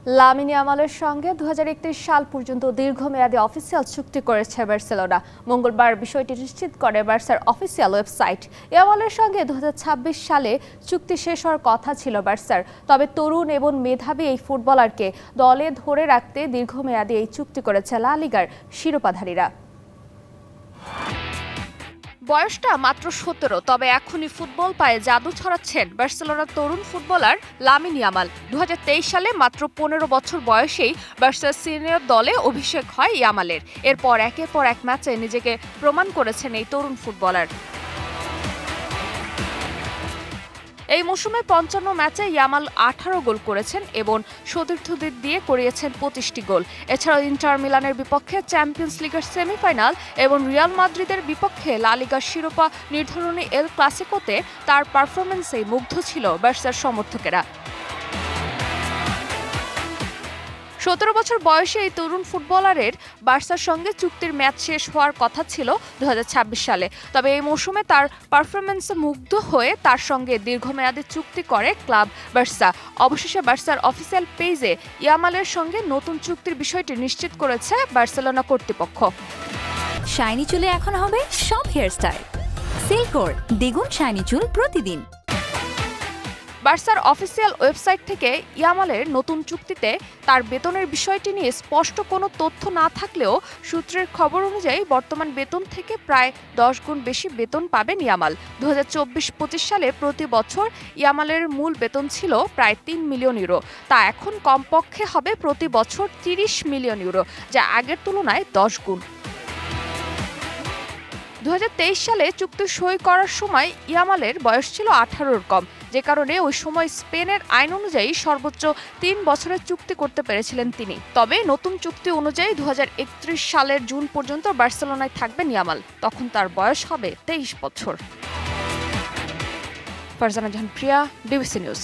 Lamine ইয়ামালের সঙ্গে 2031 সাল পর্যন্ত দীর্ঘমেয়াদী অফিসিয়াল চুক্তি করেছে বার্সেলোনা। মঙ্গলবার বিষয়টি নিশ্চিত করে বার্সার অফিসিয়াল ওয়েবসাইট। ইয়ামালের সঙ্গে 2026 সালে চুক্তি শেষ হওয়ার কথা ছিল বার্সার, তবে তরুণ এবং মেধাবী এই ফুটবলারকে দলে ধরে রাখতে দীর্ঘমেয়াদী এই চুক্তি করেছে লা লিগার শিরোপাধারীরা। বয়সটা মাত্র 17, তবে এখনই ফুটবল পায়ে জাদু ছড়াচ্ছেন বার্সেলোনার তরুণ ফুটবলার লামিন ইয়ামাল। 2023 সালে মাত্র 15 বছর বয়সেই বার্সার সিনিয়র দলে অভিষেক হয় ইয়ামালের। এরপর একের পর এক ম্যাচে নিজেকে প্রমাণ করেছেন এই তরুণ ফুটবলার। এই মৌসুমে 55 ম্যাচে ইয়ামাল 18 গোল করেছেন এবং সতীর্থদের দিয়ে করিয়েছেন 25টি গোল। এছাড়াও ইন্টার মিলানের বিপক্ষে চ্যাম্পিয়ন্স লিগের সেমিফাইনাল এবং রিয়াল মাদ্রিদের বিপক্ষে লা লিগার শিরোপা নির্ধারণী এল ক্লাসিকোতে তার পারফরম্যান্সে মুগ্ধ ছিল বার্সার সমর্থকেরা। 17 বছর বয়সে এই তরুণ ফুটবলারের বার্সার সঙ্গে চুক্তির ম্যাচ শেষ হওয়ার কথা ছিল 2026 সালে, তবে এই মৌসুমে তার পারফরম্যান্সে মুগ্ধ হয়ে তার সঙ্গে দীর্ঘমেয়াদী চুক্তি করে ক্লাব বার্সা। অবশেষে বার্সার অফিসিয়াল পেজে ইয়ামালের সঙ্গে নতুন চুক্তির বিষয়টি নিশ্চিত করেছে বার্সেলোনা কর্তৃপক্ষ। শাইনি চুলে এখন হবে সব হেয়ারস্টাইল। সিল্কোর দ্বিগুণ শাইনি চুল প্রতিদিন। বার্সার অফিসিয়াল ওয়েবসাইট থেকে ইয়ামালের নতুন চুক্তিতে তার বেতনের বিষয়টি নিয়ে স্পষ্ট কোনো তথ্য না থাকলেও সূত্রের খবর অনুযায়ী বর্তমান বেতন থেকে প্রায় 10 গুণ বেশি বেতন পাবেন ইয়ামাল। 2024-25 সালে প্রতি বছর ইয়ামালের মূল বেতন ছিল প্রায় 3 মিলিয়ন ইউরো, তা এখন কমপক্ষে হবে প্রতি বছর 30 মিলিয়ন ইউরো, যা আগের তুলনায় 10 গুণ। 2023 সালে চুক্তি সই করার সময় ইয়ামালের বয়স ছিল 18-র কম, যে কারণে ওই সময় স্পেনের আইন অনুযায়ী সর্বোচ্চ 3 বছরের চুক্তি করতে পেরেছিলেন তিনি। তবে নতুন চুক্তি অনুযায়ী 2031 সালের জুন পর্যন্ত বার্সেলোনায় থাকবেন ইয়ামাল। তখন তার বয়স হবে 23 বছর। ফারজানা জাহান প্রিয়া, ডিবিসি নিউজ।